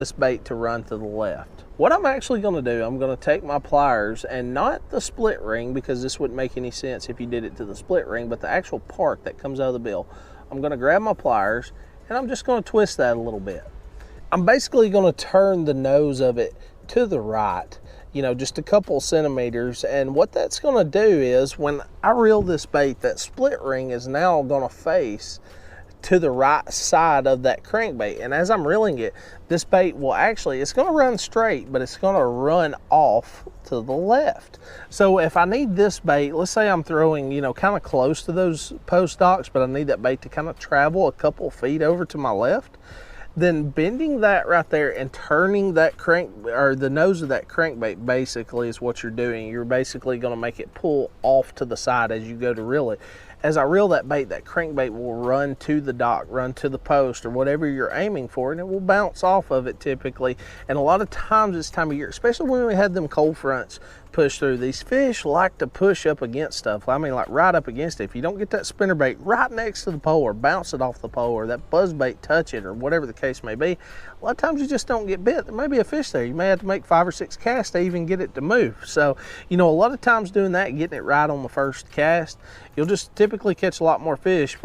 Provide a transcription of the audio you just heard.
this bait to run to the left. What I'm actually going to do, I'm going to take my pliers, and not the split ring, because this wouldn't make any sense if you did it to the split ring, but the actual part that comes out of the bill. I'm going to grab my pliers and I'm just going to twist that a little bit. I'm basically going to turn the nose of it to the right, you know, just a couple centimeters. And what that's going to do is, when I reel this bait, that split ring is now going to face to the right side of that crankbait. And as I'm reeling it, this bait will actually, it's going to run straight, but it's going to run off to the left. So if I need this bait, let's say I'm throwing, you know, kind of close to those post docks, but I need that bait to kind of travel a couple feet over to my left, then bending that right there and turning that the nose of that crankbait basically is what you're doing. You're basically going to make it pull off to the side as you go to reel it. As I reel that bait, that crankbait will run to the dock, run to the post, or whatever you're aiming for, and it will bounce off of it typically. And a lot of times this time of year, especially when we had them cold fronts push through, these fish like to push up against stuff. I mean, like right up against it. If you don't get that spinnerbait right next to the pole, or bounce it off the pole, or that buzzbait touch it, or whatever the case may be, a lot of times you just don't get bit. There may be a fish there. You may have to make 5 or 6 casts to even get it to move. So, you know, a lot of times doing that, getting it right on the first cast, you'll just typically catch a lot more fish.